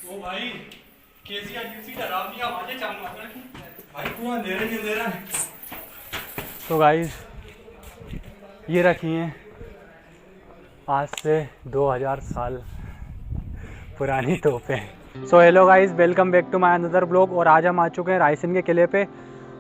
ओ भाई कैसी अजीब सी डरावनी आवाजें चमगादड़ की। भाई पूरा अंधेरा ही अंधेरा है। तो गाइस ये रखी हैं आज से 2000 साल पुरानी तोपें। So hello guys, welcome back to my another blog. और आज हम आ चुके हैं रायसेन के किले पे।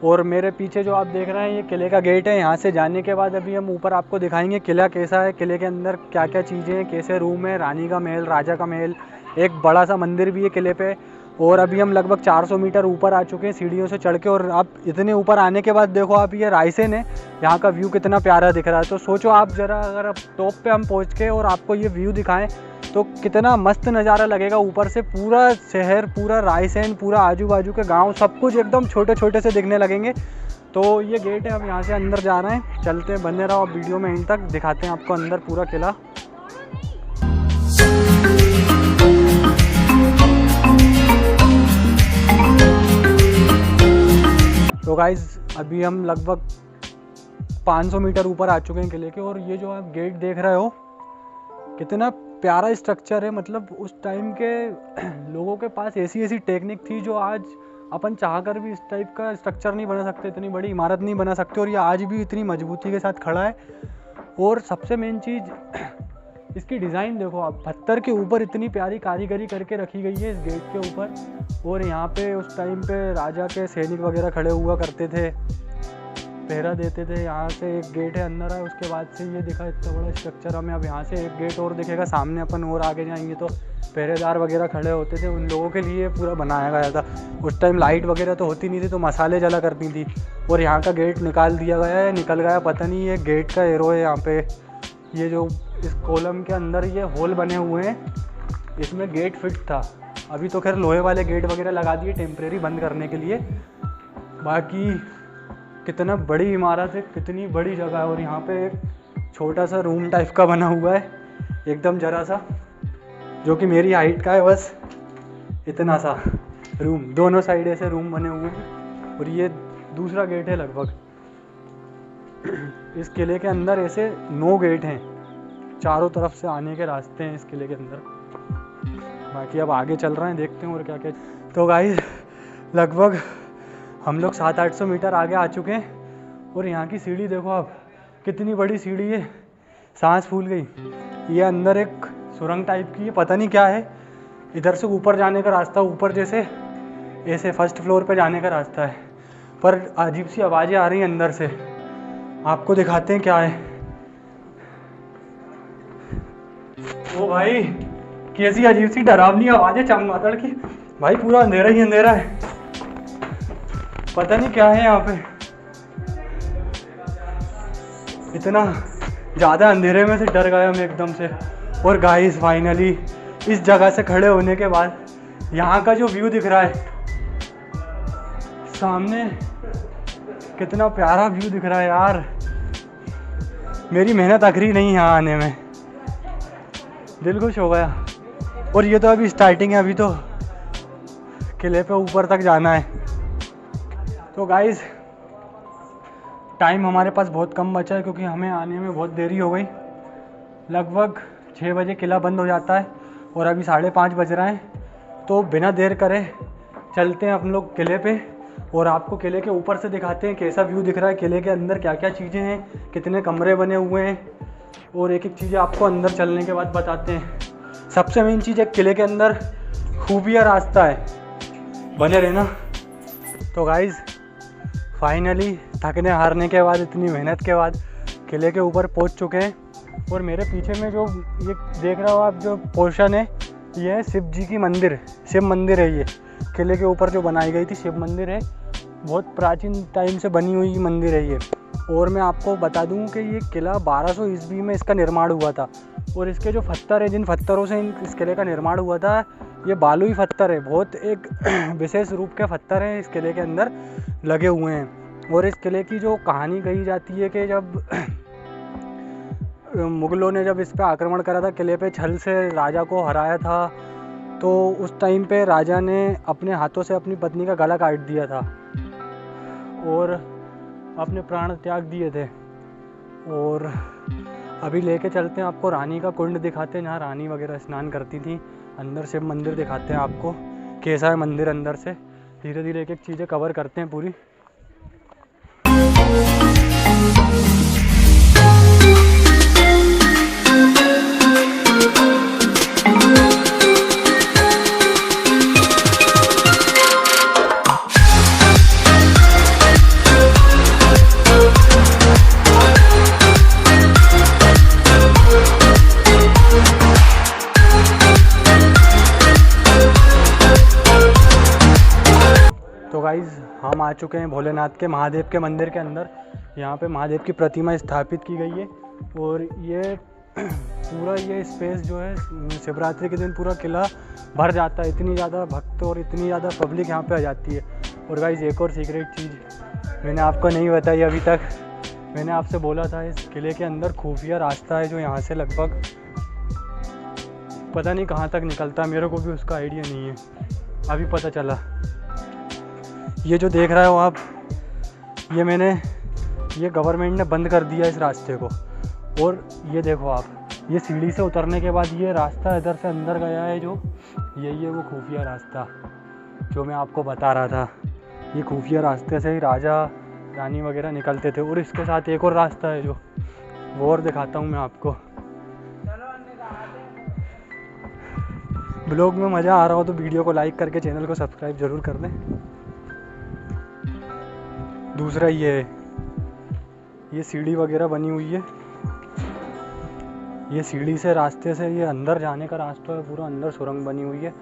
और मेरे पीछे जो आप देख रहे हैं ये किले का गेट है। यहाँ से जाने के बाद अभी हम ऊपर आपको दिखाएंगे किला कैसा है, किले के अंदर क्या क्या चीज़ें हैं, कैसे रूम है, रानी का महल, राजा का महल, एक बड़ा सा मंदिर भी है किले पे। और अभी हम लगभग 400 मीटर ऊपर आ चुके हैं सीढ़ियों से चढ़ के। और आप इतने ऊपर आने के बाद देखो आप, ये रायसेन है, यहाँ का व्यू कितना प्यारा दिख रहा है। तो सोचो आप ज़रा, अगर अब टॉप पे हम पहुँच के और आपको ये व्यू दिखाएं तो कितना मस्त नज़ारा लगेगा। ऊपर से पूरा शहर, पूरा रायसेन, पूरा आजू बाजू के गांव, सब कुछ एकदम छोटे छोटे से दिखने लगेंगे। तो ये गेट है, अब यहाँ से अंदर जा रहे हैं, चलते हैं, बने रहो वीडियो में एंड तक, दिखाते हैं आपको अंदर पूरा किला। तो गाइज अभी हम लगभग 500 मीटर ऊपर आ चुके हैं किले के। और ये जो आप गेट देख रहे हो कितना प्यारा स्ट्रक्चर है। मतलब उस टाइम के लोगों के पास ऐसी टेक्निक थी जो आज अपन चाहकर भी इस टाइप का स्ट्रक्चर नहीं बना सकते, इतनी बड़ी इमारत नहीं बना सकते। और ये आज भी इतनी मजबूती के साथ खड़ा है। और सबसे मेन चीज़ इसकी डिज़ाइन देखो आप, पत्थर के ऊपर इतनी प्यारी कारीगरी करके रखी गई है इस गेट के ऊपर। और यहाँ पे उस टाइम पे राजा के सैनिक वगैरह खड़े हुआ करते थे, पहरा देते थे। यहाँ से एक गेट है, अंदर है, उसके बाद से ये दिखा इतना बड़ा स्ट्रक्चर। हमें अब यहाँ से एक गेट और दिखेगा सामने, अपन और आगे जाएंगे तो पहरेदार वगैरह खड़े होते थे, उन लोगों के लिए पूरा बनाया गया था। उस टाइम लाइट वगैरह तो होती नहीं थी, तो मसाले जला करती थी। और यहाँ का गेट निकाल दिया गया है, निकल गया पता नहीं, ये गेट का एरो है यहाँ पे। ये जो इस कॉलम के अंदर ये होल बने हुए हैं, इसमें गेट फिट था। अभी तो खैर लोहे वाले गेट वगैरह लगा दिए टेम्प्रेरी बंद करने के लिए। बाकी कितना बड़ी इमारत है, कितनी बड़ी जगह है। और यहाँ पे एक छोटा सा रूम टाइप का बना हुआ है, एकदम जरा सा, जो कि मेरी हाइट का है, बस इतना सा रूम। दोनों साइड ऐसे रूम बने हुए हैं। और ये दूसरा गेट है लगभग। इस किले के अंदर ऐसे 9 गेट हैं, चारों तरफ से आने के रास्ते हैं इस किले के अंदर। बाकी अब आगे चल रहे हैं, देखते हैं और क्या क्या। तो गाइस लगभग हम लोग 700-800 मीटर आगे आ चुके हैं। और यहाँ की सीढ़ी देखो आप, कितनी बड़ी सीढ़ी है, सांस फूल गई। ये अंदर एक सुरंग टाइप की है, पता नहीं क्या है। इधर से ऊपर जाने का रास्ता, ऊपर जैसे ऐसे फर्स्ट फ्लोर पे जाने का रास्ता है, पर अजीब सी आवाज़ें आ रही हैं अंदर से। आपको दिखाते हैं क्या है। ओ भाई कैसी अजीब सी डरावनी आवाज़ें चमगादड़ की। भाई पूरा अंधेरा ही अंधेरा है, पता नहीं क्या है यहाँ पे। इतना ज़्यादा अंधेरे में से डर गए हम एकदम से। और गाइस फाइनली इस जगह से खड़े होने के बाद यहाँ का जो व्यू दिख रहा है सामने, कितना प्यारा व्यू दिख रहा है यार। मेरी मेहनत आखिरी नहीं यहाँ आने में, दिल खुश हो गया। और ये तो अभी स्टार्टिंग है, अभी तो किले पे ऊपर तक जाना है। तो गाइस टाइम हमारे पास बहुत कम बचा है, क्योंकि हमें आने में बहुत देरी हो गई। लगभग 6 बजे किला बंद हो जाता है और अभी 5:30 बज रहे हैं। तो बिना देर करे चलते हैं हम लोग किले पे, और आपको किले के ऊपर से दिखाते हैं कैसा व्यू दिख रहा है, किले के अंदर क्या क्या चीज़ें हैं, कितने कमरे बने हुए हैं, और एक एक चीज़ें आपको अंदर चलने के बाद बताते हैं। सबसे मेन चीज़ है किले के अंदर खूबिया रास्ता है, बने रहना। तो गाइज़ फाइनली थकने हारने के बाद, इतनी मेहनत के बाद किले के ऊपर पहुंच चुके हैं। और मेरे पीछे में जो ये देख रहे हो आप, जो पोर्शन है, ये है शिव जी की मंदिर, शिव मंदिर है। ये किले के ऊपर जो बनाई गई थी शिव मंदिर है, बहुत प्राचीन टाइम से बनी हुई मंदिर है ये। और मैं आपको बता दूं कि ये किला 1200 ईस्वी में इसका निर्माण हुआ था। और इसके जो पत्थर है, जिन पत्थरों से इस किले का निर्माण हुआ था, ये बालुई पत्थर है, बहुत एक विशेष रूप के पत्थर हैं इस किले के अंदर लगे हुए हैं। और इस किले की जो कहानी कही जाती है कि जब मुग़लों ने जब इस पे आक्रमण करा था, किले पे छल से राजा को हराया था, तो उस टाइम पे राजा ने अपने हाथों से अपनी पत्नी का गला काट दिया था और अपने प्राण त्याग दिए थे। और अभी लेके चलते हैं आपको, रानी का कुंड दिखाते हैं, जहाँ रानी वगैरह स्नान करती थी। अंदर शिव मंदिर दिखाते हैं आपको कैसा है मंदिर अंदर से। धीरे धीरे एक एक चीज़ें कवर करते हैं पूरी। तो गाइज़ हम आ चुके हैं भोलेनाथ के महादेव के मंदिर के अंदर। यहाँ पे महादेव की प्रतिमा स्थापित की गई है और ये पूरा ये स्पेस जो है शिवरात्रि के दिन पूरा किला भर जाता है। इतनी ज़्यादा भक्त और इतनी ज़्यादा पब्लिक यहाँ पे आ जाती है। और गाइज़ एक और सीक्रेट चीज़ मैंने आपको नहीं बताई अभी तक। मैंने आपसे बोला था इस किले के अंदर खुफिया रास्ता है जो यहाँ से लगभग पता नहीं कहाँ तक निकलता है, मेरे को भी उसका आइडिया नहीं है, अभी पता चला। ये जो देख रहे हो आप, ये गवर्नमेंट ने बंद कर दिया इस रास्ते को। और ये देखो आप, ये सीढ़ी से उतरने के बाद ये रास्ता इधर से अंदर गया है, जो यही है वो खुफिया रास्ता जो मैं आपको बता रहा था। ये खुफिया रास्ते से ही राजा रानी वगैरह निकलते थे। और इसके साथ एक और रास्ता है जो वो और दिखाता हूँ मैं आपको। ब्लॉग में मज़ा आ रहा हो तो वीडियो को लाइक करके चैनल को सब्सक्राइब ज़रूर कर दें। दूसरा ये सीढ़ी वगैरह बनी हुई है। ये सीढ़ी से रास्ते से ये अंदर जाने का रास्ता है, पूरा अंदर सुरंग बनी हुई है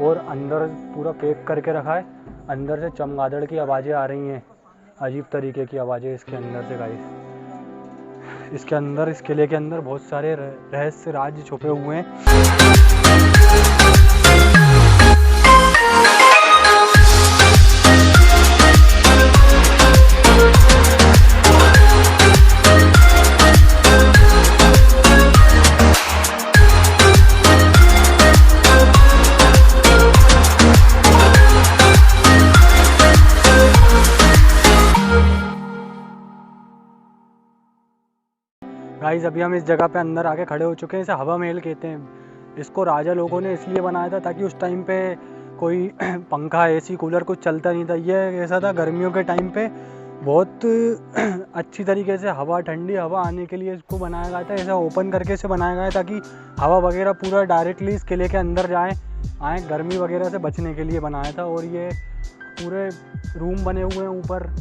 और अंदर पूरा पैक करके रखा है। अंदर से चमगादड़ की आवाज़ें आ रही हैं, अजीब तरीके की आवाज़ें इसके अंदर से गाइस। इसके अंदर, इस किले के अंदर बहुत सारे रहस्य राज छुपे हुए हैं। गाइस अभी हम इस जगह पे अंदर आके खड़े हो चुके हैं। इसे हवा महल कहते हैं। इसको राजा लोगों ने इसलिए बनाया था ताकि उस टाइम पे कोई पंखा, एसी, कूलर कुछ चलता नहीं था। ये ऐसा था गर्मियों के टाइम पे बहुत अच्छी तरीके से हवा, ठंडी हवा आने के लिए इसको बनाया गया था। ऐसा ओपन करके इसे बनाया गया ताकि हवा वगैरह पूरा डायरेक्टली इस किले के अंदर आए गर्मी वगैरह से बचने के लिए बनाया था। और ये पूरे रूम बने हुए हैं ऊपर।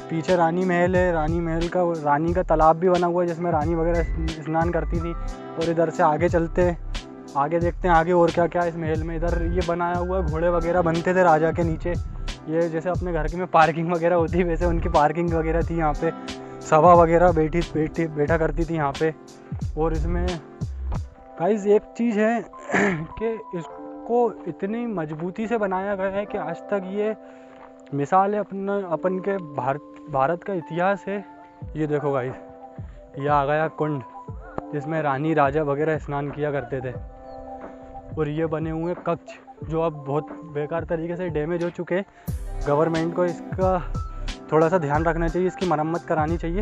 पीछे रानी महल है, रानी का तालाब भी बना हुआ है जिसमें रानी वगैरह स्नान करती थी। और इधर से आगे चलते, आगे देखते हैं आगे और क्या क्या इस महल में। इधर ये बनाया हुआ घोड़े वगैरह बनते थे राजा के नीचे। ये जैसे अपने घर की में पार्किंग वगैरह होती है वैसे उनकी पार्किंग वगैरह थी यहाँ पे। सभा वगैरह बैठा करती थी यहाँ पे। और इसमें गाइस एक चीज़ है कि इसको इतनी मजबूती से बनाया गया है कि आज तक ये मिसाल है अपन के भारत का इतिहास है। ये देखो गाइस, ये आ गया कुंड जिसमें रानी राजा वगैरह स्नान किया करते थे। और ये बने हुए कक्ष जो अब बहुत बेकार तरीके से डैमेज हो चुके हैं। गवर्नमेंट को इसका थोड़ा सा ध्यान रखना चाहिए, इसकी मरम्मत करानी चाहिए।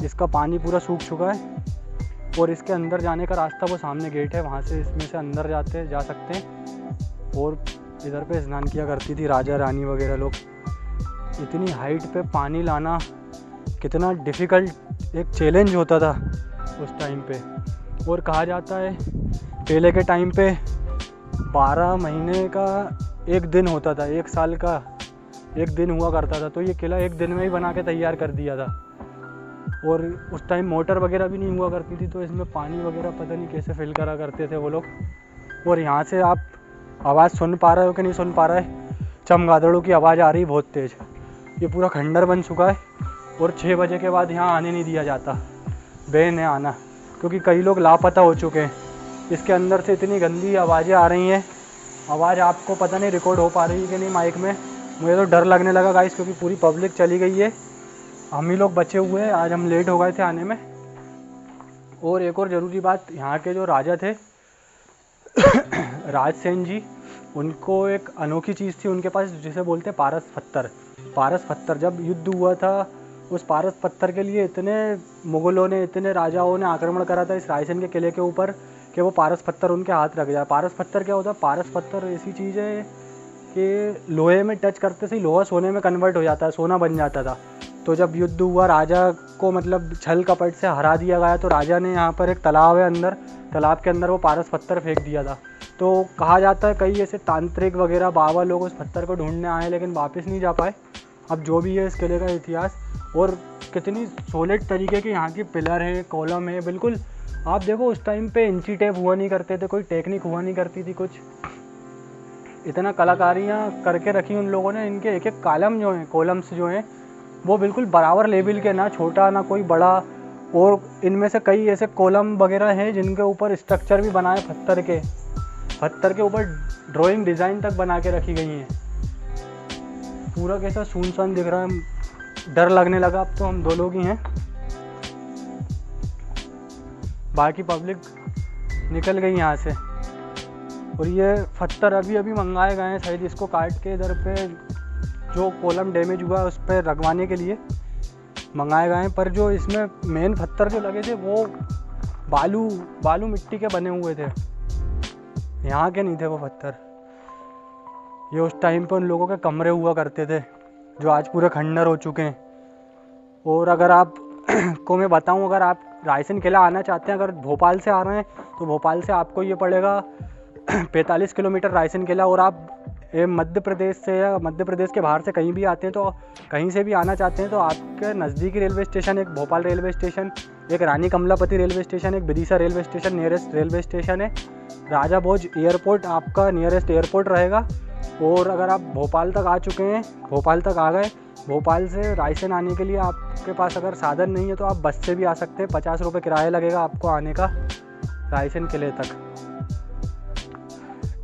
इसका पानी पूरा सूख चुका है। और इसके अंदर जाने का रास्ता वो सामने गेट है, वहाँ से इसमें से अंदर जा सकते हैं। और इधर पे स्नान किया करती थी राजा रानी वगैरह लोग। इतनी हाइट पे पानी लाना कितना डिफ़िकल्ट एक चैलेंज होता था उस टाइम पे। और कहा जाता है पहले के टाइम पे 12 महीने का एक दिन होता था, एक साल का एक दिन हुआ करता था। तो ये किला एक दिन में ही बना के तैयार कर दिया था। और उस टाइम मोटर वगैरह भी नहीं हुआ करती थी, तो इसमें पानी वगैरह पता नहीं कैसे फिल करा करते थे वो लोग। और यहाँ से आप आवाज़ सुन पा रहे हो कि नहीं सुन पा रहे, चमगादड़ों की आवाज़ आ रही बहुत तेज़। ये पूरा खंडर बन चुका है और 6 बजे के बाद यहाँ आने नहीं दिया जाता, बैन है आना, क्योंकि कई लोग लापता हो चुके हैं। इसके अंदर से इतनी गंदी आवाज़ें आ रही हैं। आवाज़ आपको पता नहीं रिकॉर्ड हो पा रही है कि नहीं माइक में। मुझे तो डर लगने लगा गाइस, क्योंकि पूरी पब्लिक चली गई है, हम ही लोग बचे हुए हैं। आज हम लेट हो गए थे आने में। और एक और ज़रूरी बात, यहाँ के जो राजा थे राजसेन जी, उनको एक अनोखी चीज़ थी उनके पास जिसे बोलते पारस पत्थर। पारस पत्थर जब युद्ध हुआ था, उस पारस पत्थर के लिए इतने मुग़लों ने, इतने राजाओं ने आक्रमण करा था इस रायसेन के किले के ऊपर कि वो पारस पत्थर उनके हाथ रख जाए। पारस पत्थर क्या होता है? पारस पत्थर ऐसी चीज़ है कि लोहे में टच करते से ही लोहा सोने में कन्वर्ट हो जाता है, सोना बन जाता था। तो जब युद्ध हुआ, राजा को मतलब छल कपट से हरा दिया गया, तो राजा ने यहाँ पर एक तालाब है अंदर, तालाब के अंदर वो पारस पत्थर फेंक दिया था। तो कहा जाता है कई ऐसे तांत्रिक वगैरह बाबा लोग उस पत्थर को ढूंढने आए लेकिन वापस नहीं जा पाए। अब जो भी है इस किले का इतिहास, और कितनी सॉलिड तरीके की यहाँ की पिलर है, कॉलम है, बिल्कुल आप देखो उस टाइम पे इंची टेप हुआ नहीं करते थे, कोई टेक्निक हुआ नहीं करती थी कुछ, इतना कलाकारियाँ करके रखी उन लोगों ने। इनके एक एक कॉलम जो हैं, कॉलम्स जो हैं वो बिल्कुल बराबर लेवल के, ना छोटा ना कोई बड़ा। और इनमें से कई ऐसे कॉलम वगैरह हैं जिनके ऊपर स्ट्रक्चर भी बनाए पत्थर के ऊपर ड्राइंग डिज़ाइन तक बना के रखी गई हैं। पूरा कैसा सुनसान दिख रहा है, डर लगने लगा। अब तो हम 2 लोग ही हैं, बाकी पब्लिक निकल गई यहाँ से। और ये पत्थर अभी अभी मंगाए गए हैं शायद, इसको काट के इधर पे जो कॉलम डैमेज हुआ है उस पर रखवाने के लिए मंगाए गए हैं। पर जो इसमें मेन पत्थर जो लगे थे वो बालू मिट्टी के बने हुए थे, यहाँ के नहीं थे वो पत्थर। ये उस टाइम पे उन लोगों के कमरे हुआ करते थे जो आज पूरे खंडर हो चुके हैं। और अगर आप को मैं बताऊं, अगर आप रायसेन किला आना चाहते हैं, अगर भोपाल से आ रहे हैं तो भोपाल से आपको ये पड़ेगा 45 किलोमीटर रायसेन किला। और आप मध्य प्रदेश से या मध्य प्रदेश के बाहर से कहीं भी आते हैं, तो कहीं से भी आना चाहते हैं, तो आपके नज़दीकी रेलवे स्टेशन एक भोपाल रेलवे स्टेशन, एक रानी कमलापति रेलवे स्टेशन, एक Vidisha railway station nearest railway station है। राजा भोज एयरपोर्ट आपका नियरेस्ट एयरपोर्ट रहेगा। और अगर आप भोपाल तक आ चुके हैं, भोपाल तक आ गए, भोपाल से रायसेन आने के लिए आपके पास अगर साधन नहीं है तो आप बस से भी आ सकते हैं। 50 रुपये किराया लगेगा आपको आने का रायसेन किले तक।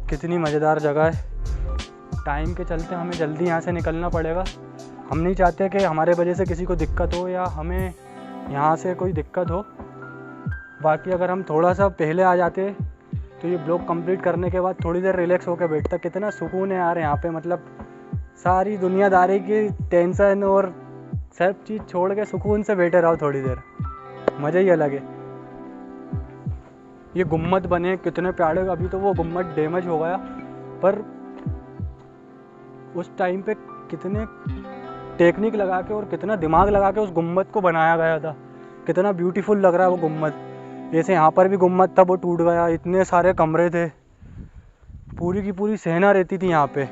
कितनी मज़ेदार जगह है। टाइम के चलते हमें जल्दी यहाँ से निकलना पड़ेगा। हम नहीं चाहते कि हमारे वजह से किसी को दिक्कत हो या हमें यहाँ से कोई दिक्कत हो। बाकी अगर हम थोड़ा सा पहले आ जाते तो ये ब्लॉग कंप्लीट करने के बाद थोड़ी देर रिलैक्स होकर बैठता। कितना सुकून है यार यहाँ पे, मतलब सारी दुनियादारी की टेंशन और सब चीज़ छोड़ के सुकून से बैठे रहो थोड़ी देर, मज़ा ही अलग है। ये गुम्मद बने कितने प्यारे। अभी तो वो गुम्मद डैमेज हो गया, पर उस टाइम पे कितने टेक्निक लगा के और कितना दिमाग लगा के उस गुम्मद को बनाया गया था। कितना ब्यूटीफुल लग रहा है वो गुम्मद। जैसे यहाँ पर भी गुम्मद था, वो टूट गया। इतने सारे कमरे थे, पूरी की पूरी सेना रहती थी यहाँ पे।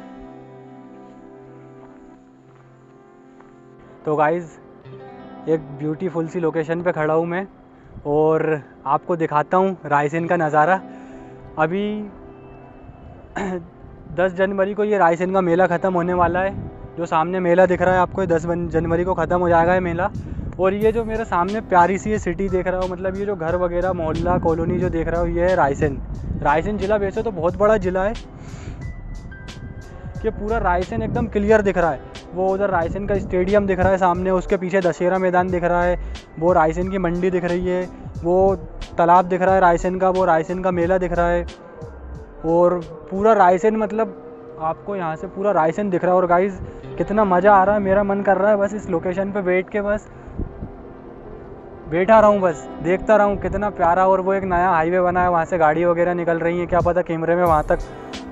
तो गाइज़ एक ब्यूटीफुल सी लोकेशन पे खड़ा हूँ मैं और आपको दिखाता हूँ रायसेन का नज़ारा। अभी 10 जनवरी को ये रायसेन का मेला ख़त्म होने वाला है। जो सामने मेला दिख रहा है आपको, 10 जनवरी को ख़त्म हो जाएगा ये मेला। और ये जो मेरे सामने प्यारी सी ये सिटी देख रहा हो, मतलब ये जो घर वगैरह मोहल्ला कॉलोनी जो देख रहा हो, ये है रायसेन। रायसेन ज़िला वैसे तो बहुत बड़ा ज़िला है कि पूरा रायसेन एकदम क्लियर दिख रहा है। वो उधर रायसेन का स्टेडियम दिख रहा है सामने, उसके पीछे दशहरा मैदान दिख रहा है, वो रायसेन की मंडी दिख रही है, वो तालाब दिख रहा है रायसेन का, वो रायसेन का मेला दिख रहा है। और पूरा रायसेन, मतलब आपको यहाँ से पूरा रायसेन दिख रहा है। और गाइज़ कितना मज़ा आ रहा है, मेरा मन कर रहा है बस इस लोकेशन पे बैठ के बस बैठा रहूँ, बस देखता रहूँ। कितना प्यारा। और वो एक नया हाईवे बना है, वहाँ से गाड़ी वगैरह निकल रही है, क्या पता कैमरे में वहाँ तक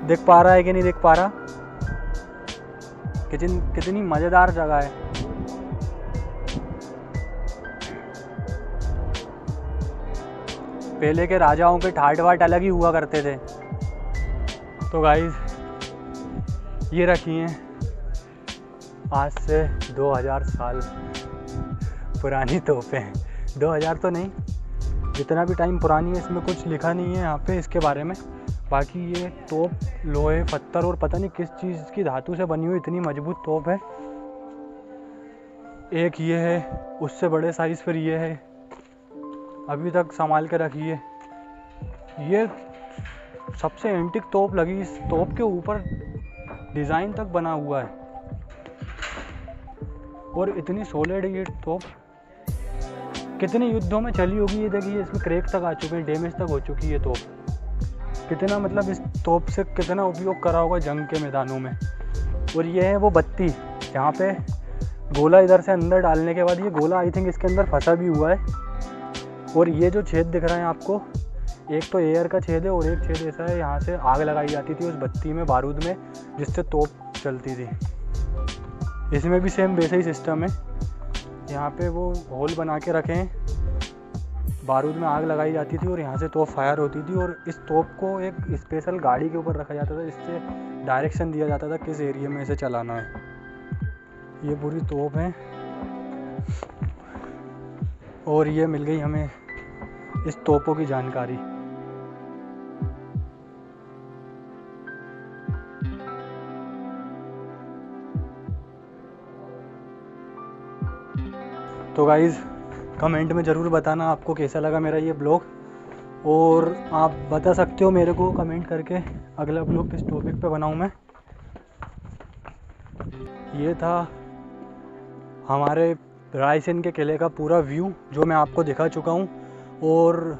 दिख पा रहा है कि नहीं दिख पा रहा। कितनी मज़ेदार जगह है। पहले के राजाओं के ठाट वाट अलग ही हुआ करते थे। तो गाइस ये रखी हैं आज से 2000 साल पुरानी तोपें। 2000 तो नहीं, जितना भी टाइम पुरानी है, इसमें कुछ लिखा नहीं है यहाँ पे इसके बारे में। बाकी ये तोप लोहे पत्थर और पता नहीं किस चीज़ की धातु से बनी हुई इतनी मजबूत तोप है। एक ये है, उससे बड़े साइज़ पर ये है, अभी तक संभाल के रखी है। ये सबसे एंटिक तोप लगी। इस तोप के ऊपर डिज़ाइन तक बना हुआ है और इतनी सॉलिड है ये तोप। कितने युद्धों में चली होगी ये, देखिए इसमें क्रैक तक आ चुके हैं, डैमेज तक हो चुकी है ये तोप। कितना मतलब इस तोप से कितना उपयोग करा होगा जंग के मैदानों में। और ये है वो बत्ती जहाँ पे गोला इधर से अंदर डालने के बाद ये गोला आई थिंक इसके अंदर फंसा भी हुआ है। और ये जो छेद दिख रहा है आपको, एक तो एयर का छेद है और एक छेद ऐसा है यहाँ से आग लगाई जाती थी उस बत्ती में, बारूद में, जिससे तोप चलती थी। इसमें भी सेम वैसे ही सिस्टम है। यहाँ पे वो होल बना के रखे हैं, बारूद में आग लगाई जाती थी और यहाँ से तोप फायर होती थी। और इस तोप को एक स्पेशल गाड़ी के ऊपर रखा जाता था, जिससे डायरेक्शन दिया जाता था किस एरिया में इसे चलाना है। ये पूरी तोप है और ये मिल गई हमें इस तोपों की जानकारी। तो गाइज़ कमेंट में ज़रूर बताना आपको कैसा लगा मेरा ये ब्लॉग, और आप बता सकते हो मेरे को कमेंट करके अगला ब्लॉग किस टॉपिक पे बनाऊँ मैं। ये था हमारे रायसेन के किले का पूरा व्यू जो मैं आपको दिखा चुका हूँ। और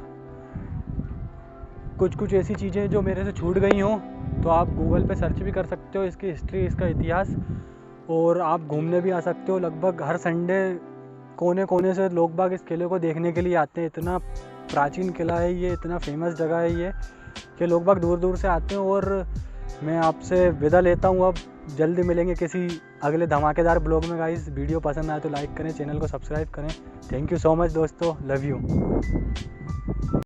कुछ ऐसी चीज़ें जो मेरे से छूट गई हों तो आप गूगल पे सर्च भी कर सकते हो इसकी हिस्ट्री, इसका इतिहास, और आप घूमने भी आ सकते हो। लगभग हर संडे कोने कोने से लोग बाग इस किले को देखने के लिए आते हैं। इतना प्राचीन किला है ये, इतना फेमस जगह है ये कि लोग बाग दूर दूर से आते हैं। और मैं आपसे विदा लेता हूँ, अब जल्दी मिलेंगे किसी अगले धमाकेदार ब्लॉग में। गाइस वीडियो पसंद आए तो लाइक करें, चैनल को सब्सक्राइब करें। थैंक यू सो मच दोस्तों, लव यू।